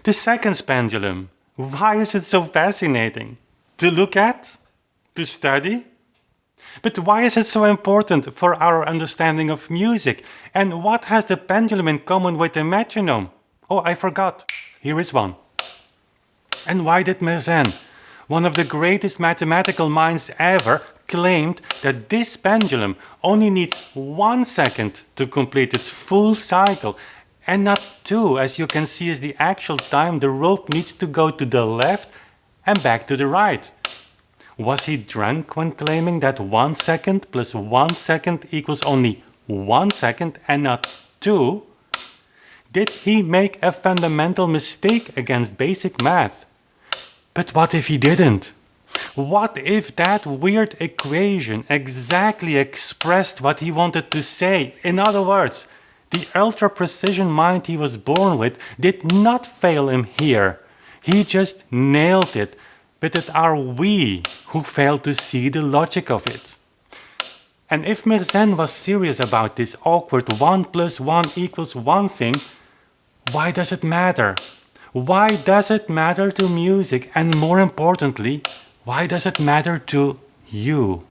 The seconds pendulum. Why is it so fascinating? To look at? To study? But why is it so important for our understanding of music? And what has the pendulum in common with the metronome? Oh, I forgot. Here is one. And why did Mersenne, one of the greatest mathematical minds ever, claimed that this pendulum only needs 1 second to complete its full cycle and not 2, as you can see is the actual time the rope needs to go to the left and back to the right? Was he drunk when claiming that 1 second plus 1 second equals only 1 second and not 2? Did he make a fundamental mistake against basic math? But what if he didn't? What if that weird equation exactly expressed what he wanted to say? In other words, the ultra-precision mind he was born with did not fail him here. He just nailed it, but it are we who fail to see the logic of it. And if Mersenne was serious about this awkward 1 plus 1 equals 1 thing, why does it matter? Why does it matter to music? And more importantly, why does it matter to you?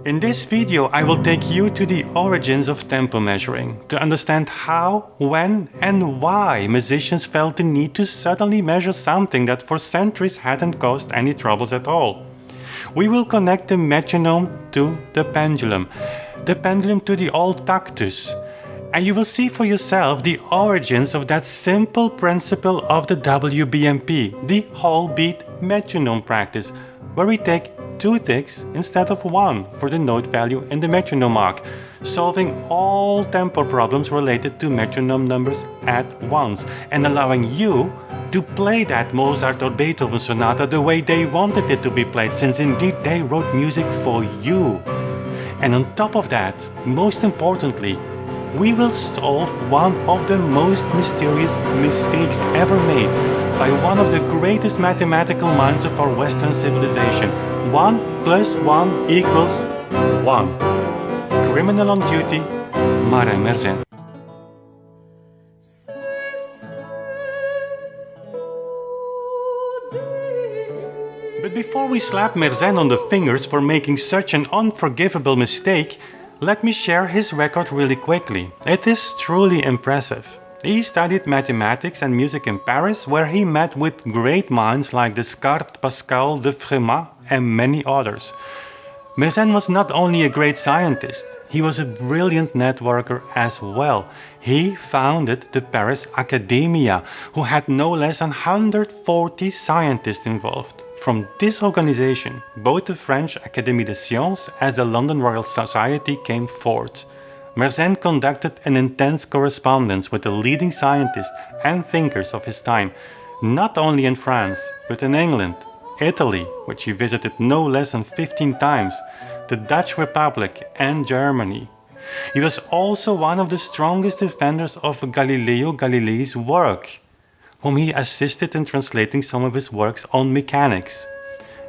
In this video, I will take you to the origins of tempo measuring, to understand how, when, and why musicians felt the need to suddenly measure something that for centuries hadn't caused any troubles at all. We will connect the metronome to the pendulum to the old tactus, and you will see for yourself the origins of that simple principle of the WBMP, the whole beat metronome practice, where we take 2 ticks instead of 1 for the note value in the metronome mark, solving all tempo problems related to metronome numbers at once, and allowing you to play that Mozart or Beethoven sonata the way they wanted it to be played, since indeed they wrote music for you. And on top of that, most importantly, we will solve one of the most mysterious mistakes ever made by one of the greatest mathematical minds of our Western civilization. 1 plus 1 equals 1. Criminal on duty, Marin Mersenne. But before we slap Mersenne on the fingers for making such an unforgivable mistake, let me share his record really quickly. It is truly impressive. He studied mathematics and music in Paris, where he met with great minds like Descartes, Pascal, de Frémat, and many others. Mersenne was not only a great scientist, he was a brilliant networker as well. He founded the Paris Academia, who had no less than 140 scientists involved. From this organization, both the French Académie des Sciences as the London Royal Society came forth. Mersenne conducted an intense correspondence with the leading scientists and thinkers of his time, not only in France, but in England, Italy, which he visited no less than 15 times, the Dutch Republic and Germany. He was also one of the strongest defenders of Galileo Galilei's work, whom he assisted in translating some of his works on mechanics.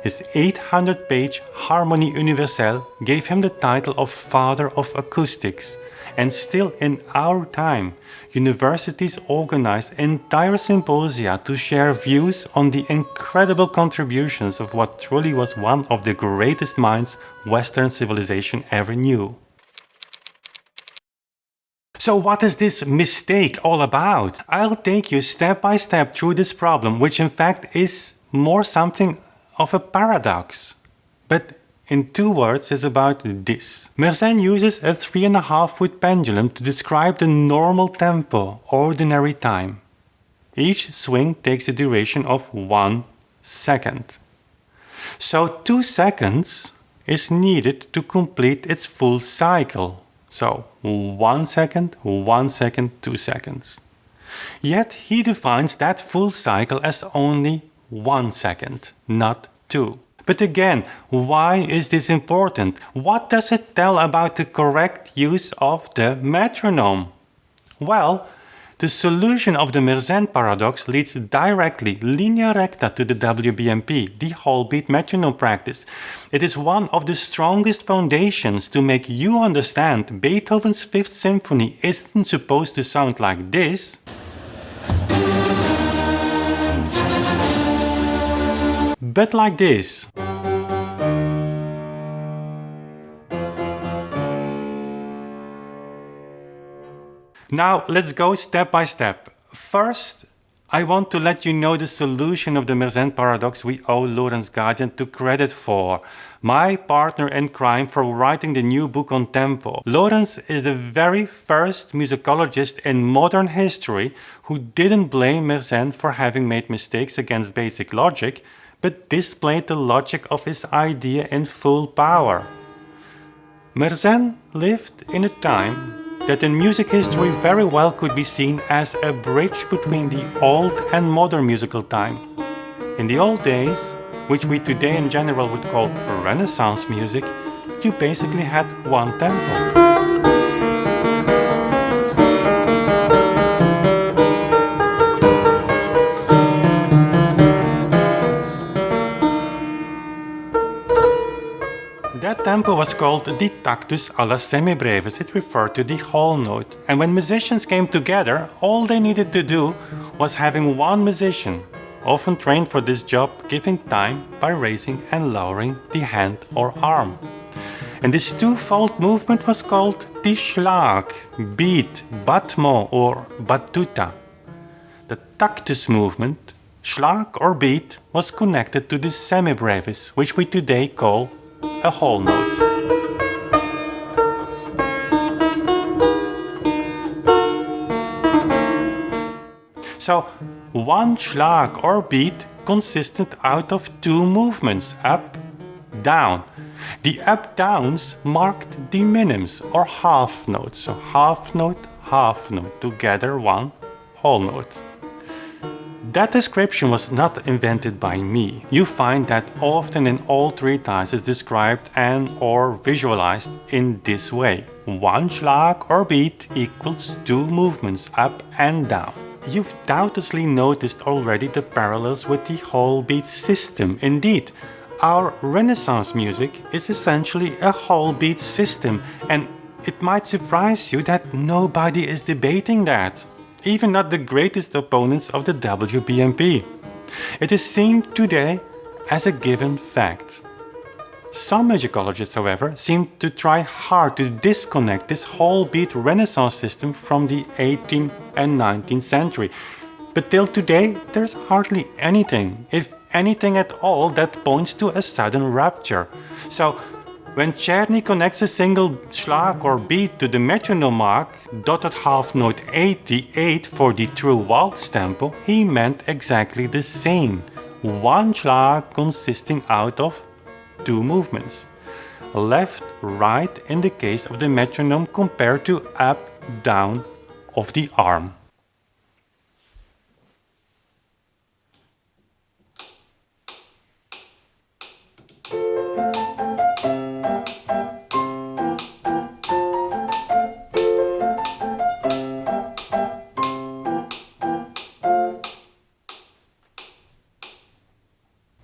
His 800-page Harmonie Universelle gave him the title of Father of Acoustics, and still in our time, universities organize entire symposia to share views on the incredible contributions of what truly was one of the greatest minds Western civilization ever knew. So what is this mistake all about? I'll take you step by step through this problem, which in fact is more something of a paradox. But in 2 words is about this. Mersenne uses a 3.5-foot pendulum to describe the normal tempo, ordinary time. Each swing takes a duration of 1 second. So 2 seconds is needed to complete its full cycle. So 1 second, 1 second, 2 seconds. Yet he defines that full cycle as only 1 second, not 2. But again, why is this important? What does it tell about the correct use of the metronome? Well, The solution of the Mersenne paradox leads directly, linea recta, to the WBMP, the whole beat metronome practice. It is one of the strongest foundations to make you understand Beethoven's Fifth Symphony isn't supposed to sound like this, but like this. Now let's go step by step. First, I want to let you know the solution of the Mersenne paradox we owe Lawrence Guardian to credit for, my partner in crime for writing the new book on tempo. Lawrence is the very first musicologist in modern history who didn't blame Mersenne for having made mistakes against basic logic, but displayed the logic of his idea in full power. Mersenne lived in a time that in music history very well could be seen as a bridge between the old and modern musical time. In the old days, which we today in general would call Renaissance music, you basically had one tempo. That tempo was called the tactus alla semibrevis. It referred to the whole note. And when musicians came together, all they needed to do was having one musician, often trained for this job, giving time by raising and lowering the hand or arm. And this twofold movement was called the Schlag, beat, battement or battuta. The tactus movement, Schlag or beat, was connected to the semibrevis, which we today call a whole note. So, one Schlag or beat consisted out of two movements, up, down. The up-downs marked the minims or half notes, so half note, together one whole note. That description was not invented by me. You find that often in all treatises described and or visualized in this way. One Schlag or beat equals two movements up and down. You've doubtlessly noticed already the parallels with the whole beat system. Indeed, our Renaissance music is essentially a whole beat system, and it might surprise you that nobody is debating that. Even not the greatest opponents of the WBMP. It is seen today as a given fact. Some musicologists, however, seem to try hard to disconnect this whole beat Renaissance system from the 18th and 19th century. But till today, there's hardly anything, if anything at all, that points to a sudden rupture. So, when Czerny connects a single Schlag or beat to the metronome mark, dotted half note 88 for the true waltz tempo, he meant exactly the same. One Schlag consisting out of two movements. Left, right in the case of the metronome compared to up, down of the arm.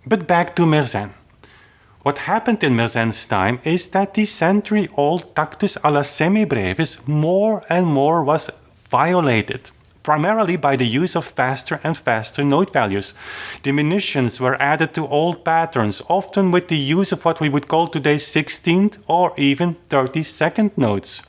But back to Mersenne. What happened in Mersenne's time is that the century-old tactus alla semibrevis more and more was violated, primarily by the use of faster and faster note values. Diminutions were added to old patterns, often with the use of what we would call today 16th or even 32nd notes.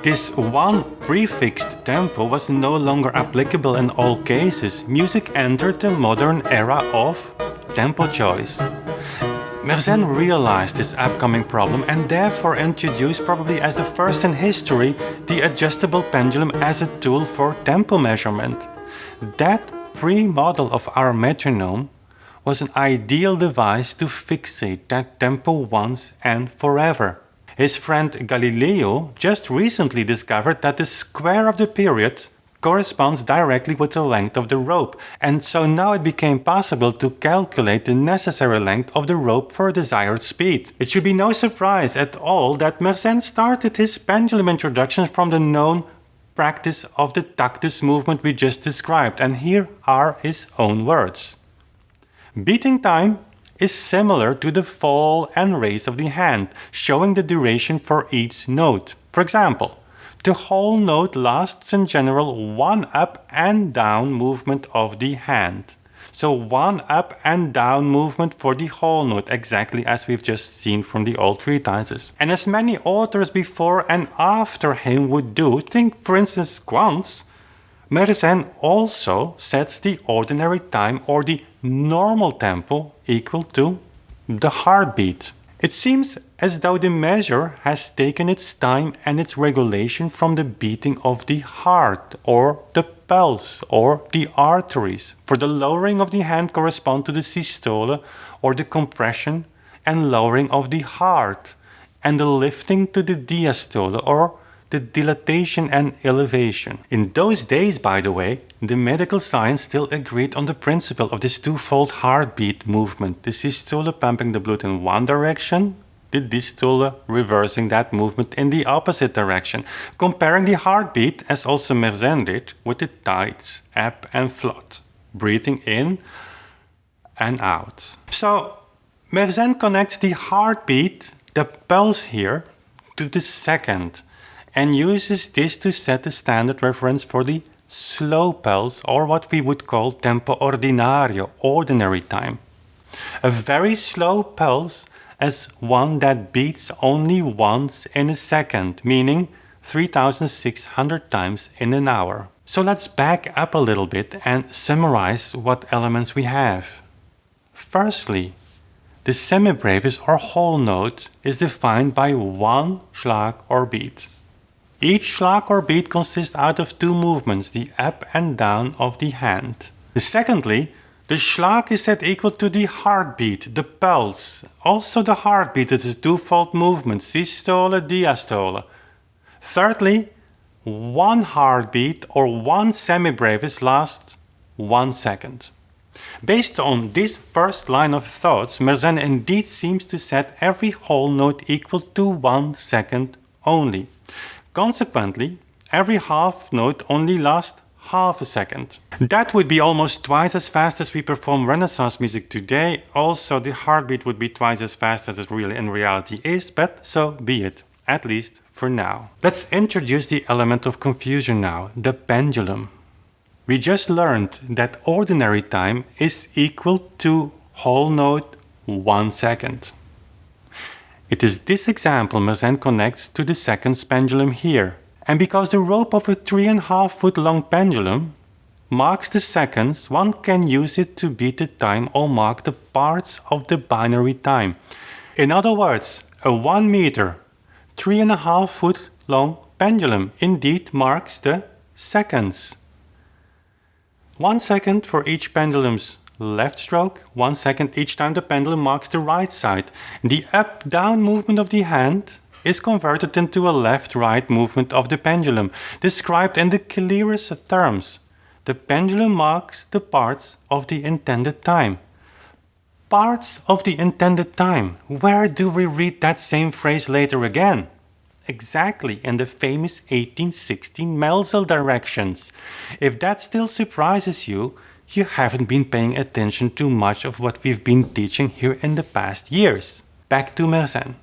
This one prefixed tempo was no longer applicable in all cases. Music entered the modern era of tempo choice. Mersenne realized this upcoming problem and therefore introduced, probably as the first in history, the adjustable pendulum as a tool for tempo measurement. That pre-model of our metronome was an ideal device to fixate that tempo once and forever. His friend Galileo just recently discovered that the square of the period corresponds directly with the length of the rope, and so now it became possible to calculate the necessary length of the rope for a desired speed. It should be no surprise at all that Mersenne started his pendulum introduction from the known practice of the tactus movement we just described, and here are his own words. Beating time is similar to the fall and raise of the hand, showing the duration for each note. For example, the whole note lasts in general one up and down movement of the hand. So one up and down movement for the whole note, exactly as we've just seen from the old treatises. And as many authors before and after him would do, think for instance Quantz, Mersenne also sets the ordinary time or the normal tempo equal to the heartbeat. It seems as though the measure has taken its time and its regulation from the beating of the heart or the pulse or the arteries. For the lowering of the hand correspond to the systole or the compression and lowering of the heart, and the lifting to the diastole or the dilatation and elevation. In those days, by the way, the medical science still agreed on the principle of this twofold heartbeat movement, the systole pumping the blood in one direction, the diastole reversing that movement in the opposite direction, comparing the heartbeat, as also Mersenne did, with the tides, ebb and flood, breathing in and out. So Mersenne connects the heartbeat, the pulse here, to the second, and uses this to set the standard reference for the slow pulse, or what we would call tempo ordinario, ordinary time. A very slow pulse as one that beats only once in a second, meaning 3,600 times in an hour. So let's back up a little bit and summarize what elements we have. Firstly, the semibrevis or whole note is defined by one schlag or beat. Each schlag or beat consists out of two movements, the up and down of the hand. Secondly, the schlag is set equal to the heartbeat, the pulse. Also the heartbeat is a twofold movement, systole, diastole. Thirdly, one heartbeat or one semibrevis lasts 1 second. Based on this first line of thoughts, Mersenne indeed seems to set every whole note equal to 1 second only. Consequently, every half note only lasts half a second. That would be almost twice as fast as we perform Renaissance music today. Also, the heartbeat would be twice as fast as it really in reality is, but so be it, at least for now. Let's introduce the element of confusion now, the pendulum. We just learned that ordinary time is equal to whole note 1 second. It is this example Mersenne connects to the second pendulum here. And because the rope of a 3.5 foot long pendulum marks the seconds, one can use it to beat the time or mark the parts of the binary time. In other words, a 1 meter, 3.5 foot long pendulum indeed marks the seconds. 1 second for each pendulum's left stroke, 1 second each time the pendulum marks the right side. The up-down movement of the hand is converted into a left-right movement of the pendulum, described in the clearest terms. The pendulum marks the parts of the intended time. Parts of the intended time. Where do we read that same phrase later again? Exactly in the famous 1816 Melzel directions. If that still surprises you, you haven't been paying attention to much of what we've been teaching here in the past years. Back to Mersenne,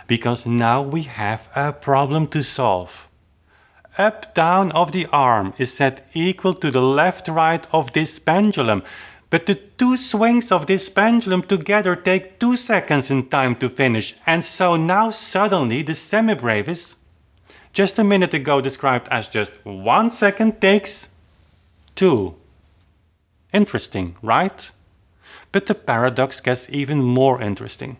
because now we have a problem to solve. Up-down of the arm is set equal to the left-right of this pendulum, but the two swings of this pendulum together take 2 seconds in time to finish, and so now suddenly the semibrevis just a minute ago described as just 1 second takes 2. Interesting, right? But the paradox gets even more interesting.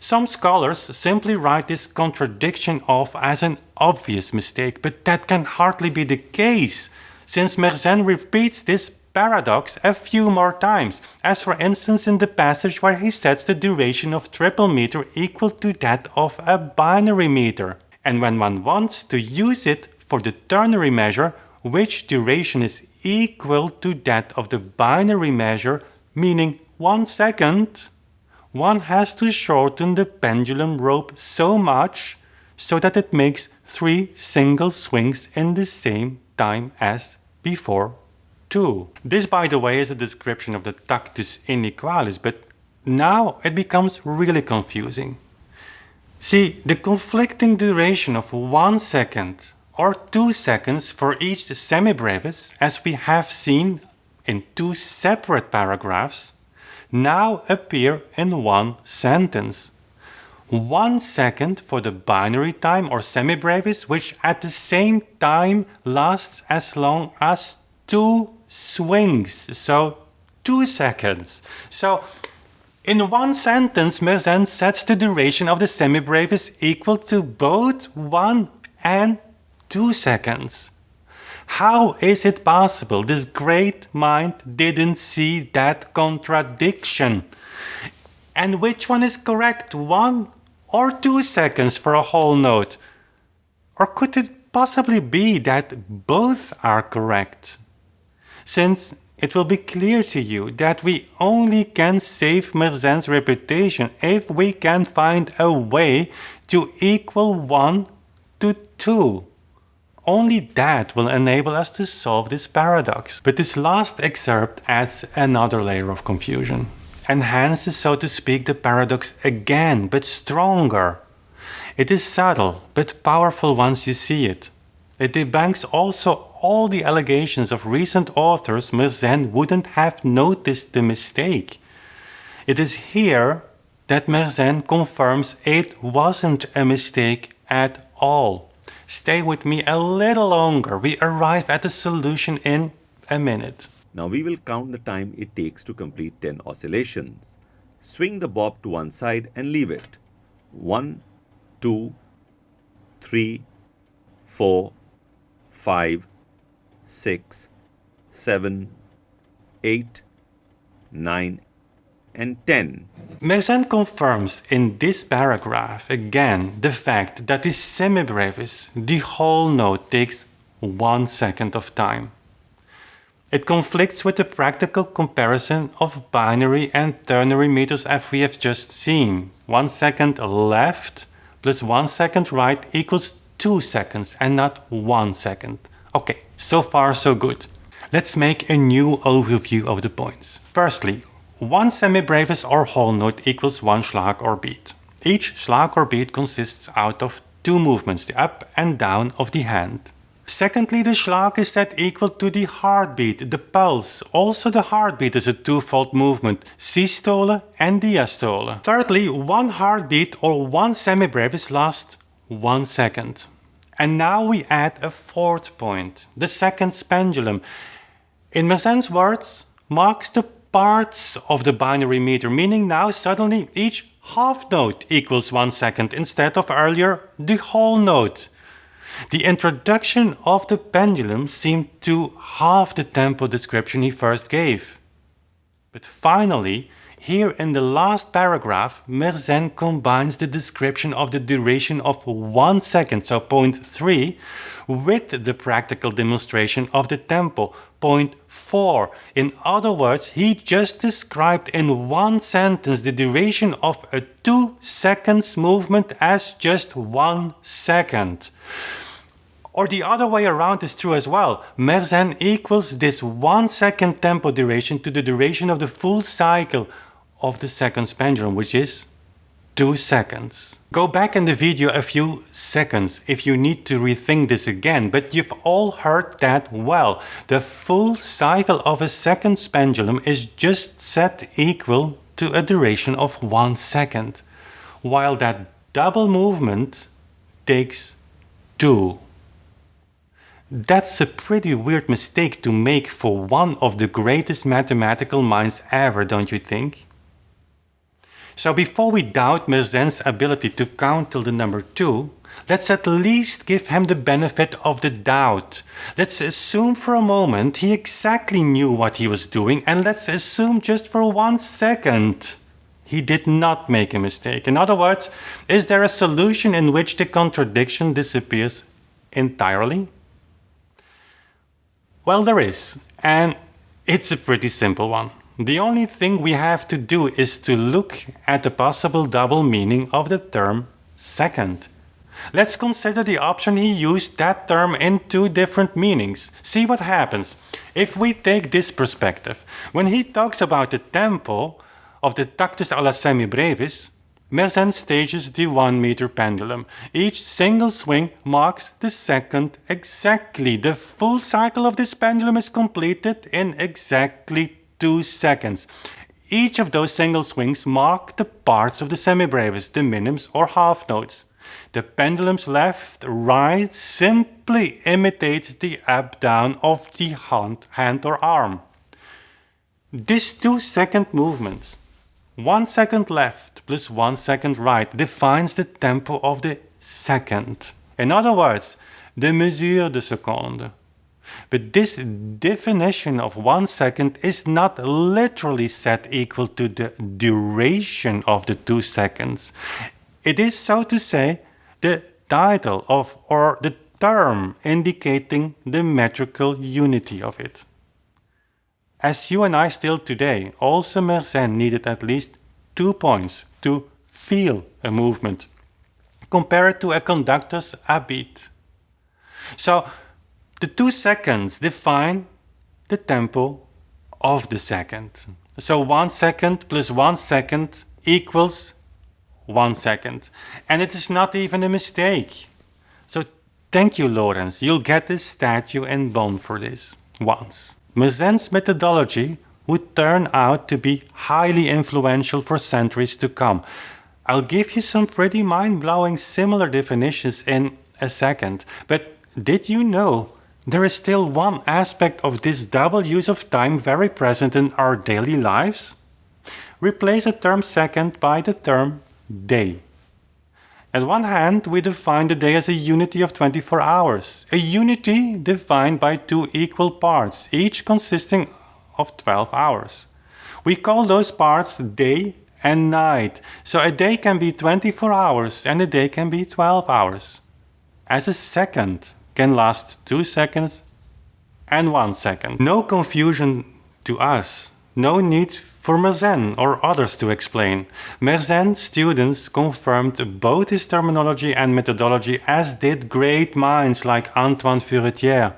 Some scholars simply write this contradiction off as an obvious mistake, but that can hardly be the case, since Mersenne repeats this paradox a few more times, as for instance in the passage where he sets the duration of triple meter equal to that of a binary meter. And when one wants to use it for the ternary measure, which duration is equal to that of the binary measure, meaning 1 second, one has to shorten the pendulum rope so much so that it makes 3 single swings in the same time as before 2. This, by the way, is a description of the tactus inequalis, but now it becomes really confusing. See, the conflicting duration of 1 second or 2 seconds for each semibrevis, as we have seen in 2 separate paragraphs, now appear in one sentence. 1 second for the binary time or semibrevis, which at the same time lasts as long as 2 swings, so 2 seconds. So in one sentence, Mersenne sets the duration of the semibrevis equal to both 1 and 2 seconds. How is it possible this great mind didn't see that contradiction? And which one is correct, 1 or 2 seconds for a whole note? Or could it possibly be that both are correct? Since it will be clear to you that we only can save Mersenne's reputation if we can find a way to equal 1 to 2. Only that will enable us to solve this paradox. But this last excerpt adds another layer of confusion. Enhances, so to speak, the paradox again, but stronger. It is subtle, but powerful once you see it. It debunks also all the allegations of recent authors Mersenne wouldn't have noticed the mistake. It is here that Mersenne confirms it wasn't a mistake at all. Stay with me a little longer. We arrive at the solution in a minute. Now we will count the time it takes to complete 10 oscillations. Swing the bob to one side and leave it. 1, 2, 3, 4, 5, 6, 7, 8, 9, and 10. Mersenne confirms in this paragraph again the fact that the semibrevis, the whole note, takes 1 second of time. It conflicts with the practical comparison of binary and ternary meters as we have just seen. 1 second left plus 1 second right equals 2 seconds and not 1 second. Okay, so far so good. Let's make a new overview of the points. Firstly, 1 semibrevis or whole note equals 1 schlag or beat. Each schlag or beat consists out of 2 movements, the up and down of the hand. Secondly, the schlag is set equal to the heartbeat, the pulse. Also the heartbeat is a twofold movement, systole and diastole. Thirdly, 1 heartbeat or 1 semibrevis lasts 1 second. And now we add a 4th point, the seconds pendulum. In Mersenne's words, marks the parts of the binary meter, meaning now suddenly each half note equals 1 second instead of earlier the whole note. The introduction of the pendulum seemed to halve the tempo description he first gave. But finally, here in the last paragraph, Mersenne combines the description of the duration of 1 second, so point 3, with the practical demonstration of the tempo, point 4. In other words, he just described in one sentence the duration of a 2 seconds movement as just 1 second. Or the other way around is true as well. Mersenne equals this 1 second tempo duration to the duration of the full cycle of the seconds pendulum, which is 2 seconds. Go back in the video a few seconds if you need to rethink this again, but you've all heard that well. The full cycle of a seconds pendulum is just set equal to a duration of 1 second, while that double movement takes 2. That's a pretty weird mistake to make for one of the greatest mathematical minds ever, don't you think? So before we doubt Merzin's ability to count till the number 2, let's at least give him the benefit of the doubt. Let's assume for a moment he exactly knew what he was doing, and let's assume just for 1 second he did not make a mistake. In other words, is there a solution in which the contradiction disappears entirely? Well, there is, and it's a pretty simple one. The only thing we have to do is to look at the possible double meaning of the term second. Let's consider the option he used that term in 2 different meanings. See what happens. If we take this perspective, when he talks about the tempo of the tactus alla semibrevis, Merzin stages the 1 meter pendulum. Each single swing marks the second exactly. The full cycle of this pendulum is completed in exactly 2 seconds. Each of those single swings mark the parts of the semibrevis, the minims or half notes. The pendulum's left, right simply imitates the up-down of the hand or arm. This 2-second movement, 1 second left plus 1 second right, defines the tempo of the second. In other words, the mesure de seconde. But this definition of 1 second is not literally set equal to the duration of the 2 seconds. It is, so to say, the title of or the term indicating the metrical unity of it. As you and I still today, also Merzin needed at least 2 points to feel a movement. Compare it to a conductor's beat. So the 2 seconds define the tempo of the second. So 1 second plus 1 second equals 1 second. And it is not even a mistake. So thank you, Lorentz. You'll get this statue in Bonn for this once. Merzin's methodology would turn out to be highly influential for centuries to come. I'll give you some pretty mind-blowing similar definitions in a second. But did you know there is still one aspect of this double use of time very present in our daily lives? Replace the term second by the term day. On one hand, we define the day as a unity of 24 hours, a unity defined by 2 equal parts, each consisting of 12 hours. We call those parts day and night, so a day can be 24 hours and a day can be 12 hours. As a second can last 2 seconds and 1 second. No confusion to us, no need for Merzin or others to explain. Merzin's students confirmed both his terminology and methodology, as did great minds like Antoine Furetière.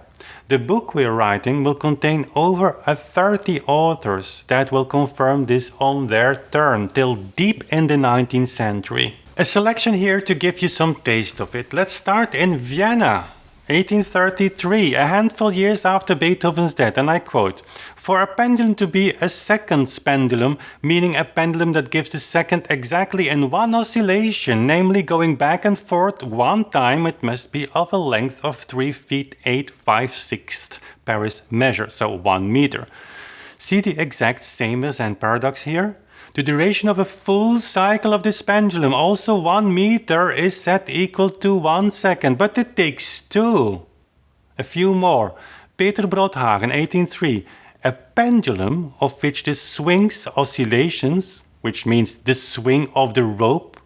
The book we're writing will contain over 30 authors that will confirm this on their turn till deep in the 19th century. A selection here to give you some taste of it. Let's start in Vienna. 1833, a handful years after Beethoven's death, and I quote, "For a pendulum to be a seconds pendulum, meaning a pendulum that gives the second exactly in 1 oscillation, namely going back and forth 1 time, it must be of a length of 3 feet 8 5/6 Paris measure, so 1 meter. See the exact same as an paradox here? The duration of a full cycle of this pendulum, also 1 meter, is set equal to 1 second, but it takes 2. A few more. Peter Broodhagen, 1803. A pendulum of which the swing's oscillations, which means the swing of the rope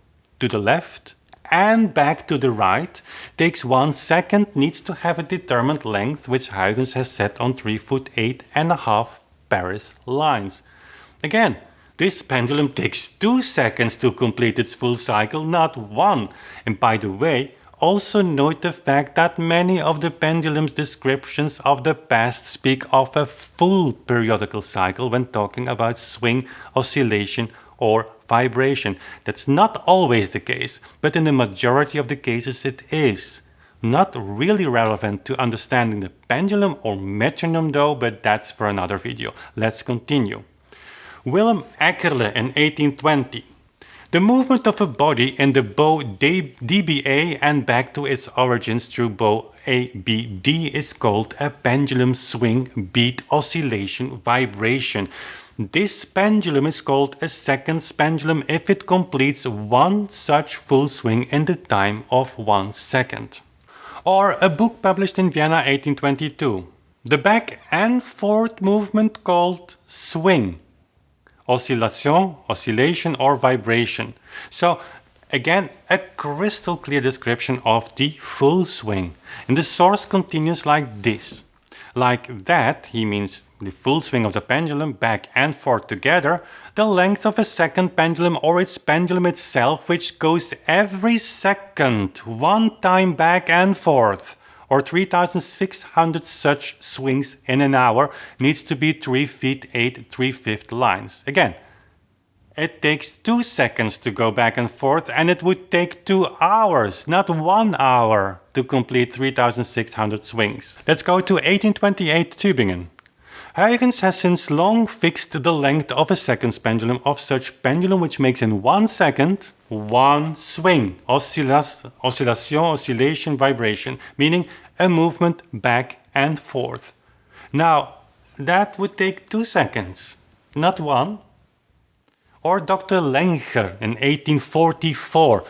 to the left and back to the right, takes 1 second, needs to have a determined length, which Huygens has set on 3 foot 8.5 Paris lines. Again, this pendulum takes 2 seconds to complete its full cycle, not 1. And by the way, also note the fact that many of the pendulum's descriptions of the past speak of a full periodical cycle when talking about swing, oscillation, or vibration. That's not always the case, but in the majority of the cases it is. Not really relevant to understanding the pendulum or metronome though, but that's for another video. Let's continue. Willem Eckerle in 1820. The movement of a body in the bow DBA and back to its origins through bow ABD is called a pendulum swing, beat, oscillation, vibration. This pendulum is called a seconds pendulum if it completes one such full swing in the time of 1 second. Or a book published in Vienna 1822. The back and forth movement called swing. Oscillation, oscillation or vibration. So again, a crystal clear description of the full swing. And the source continues like this. Like that, he means the full swing of the pendulum back and forth together, the length of a second pendulum or its pendulum itself, which goes every second, one time back and forth, or 3,600 such swings in an hour, needs to be 3 feet 8 3/5 lines. Again, it takes 2 seconds to go back and forth, and it would take 2 hours, not 1 hour, to complete 3,600 swings. Let's go to 1828 Tübingen. Huygens has since long fixed the length of a seconds pendulum of such pendulum which makes in 1 second one swing, oscillation, oscillation, vibration, meaning a movement back and forth. Now, that would take 2 seconds, not 1. Or Dr. Lenger in 1844,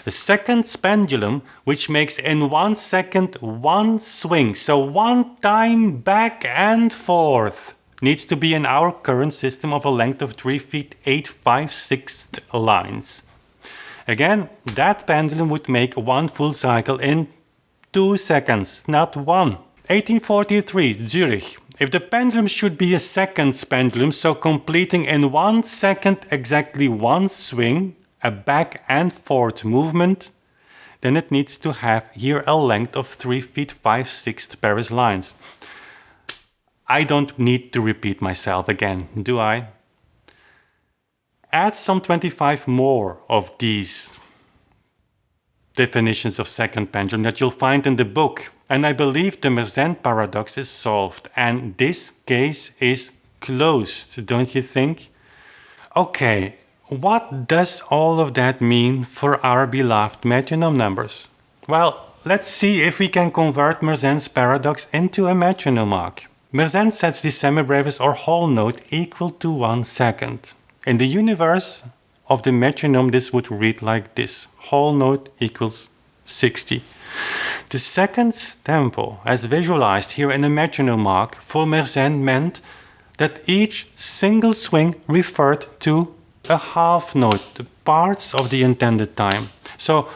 a seconds pendulum which makes in 1 second one swing, so one time back and forth, needs to be in our current system of a length of 3 feet 8 5/6 lines. Again, that pendulum would make one full cycle in 2 seconds, not 1. 1843 Zurich. If the pendulum should be a seconds pendulum, so completing in 1 second exactly one swing, a back and forth movement, then it needs to have here a length of 3 feet 5/6 Paris lines. I don't need to repeat myself again, do I? Add some 25 more of these definitions of second pendulum that you'll find in the book, and I believe the Mersenne paradox is solved, and this case is closed, don't you think? Okay, what does all of that mean for our beloved metronome numbers? Well, let's see if we can convert Mersenne's paradox into a metronome mark. Mersenne sets the semibrevis or whole note equal to 1 second. In the universe of the metronome, this would read like this: whole note equals 60. The seconds tempo, as visualized here in a metronome mark, for Mersenne meant that each single swing referred to a half note, the parts of the intended time. So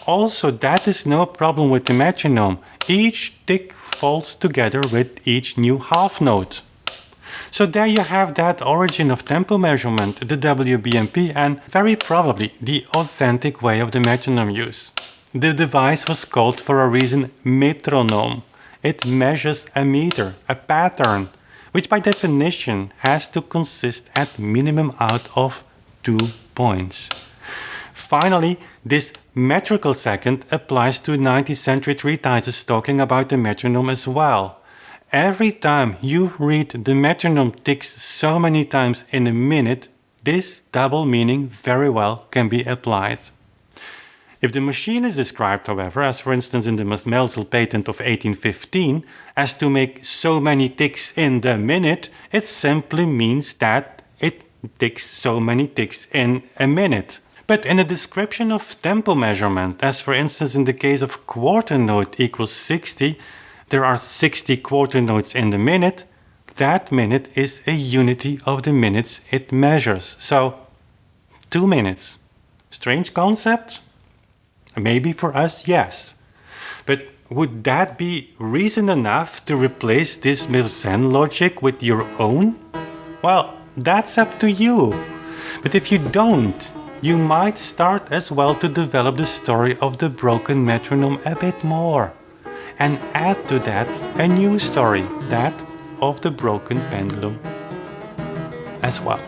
also that is no problem with the metronome. Each tick falls together with each new half note. So there you have that origin of tempo measurement, the WBMP, and very probably the authentic way of the metronome use. The device was called for a reason metronome. It measures a meter, a pattern, which by definition has to consist at minimum out of 2 points. Finally, this metrical second applies to 19th century treatises talking about the metronome as well. Every time you read the metronome ticks so many times in a minute, this double meaning very well can be applied. If the machine is described, however, as for instance in the Melzel patent of 1815, as to make so many ticks in the minute, it simply means that it ticks so many ticks in a minute. But in a description of tempo measurement, as for instance in the case of quarter note equals 60, there are 60 quarter notes in the minute, that minute is a unity of the minutes it measures. So, 2 minutes. Strange concept? Maybe for us, yes. But would that be reason enough to replace this Mersenne logic with your own? Well, that's up to you. But if you don't, you might start as well to develop the story of the broken metronome a bit more, and add to that a new story, that of the broken pendulum as well.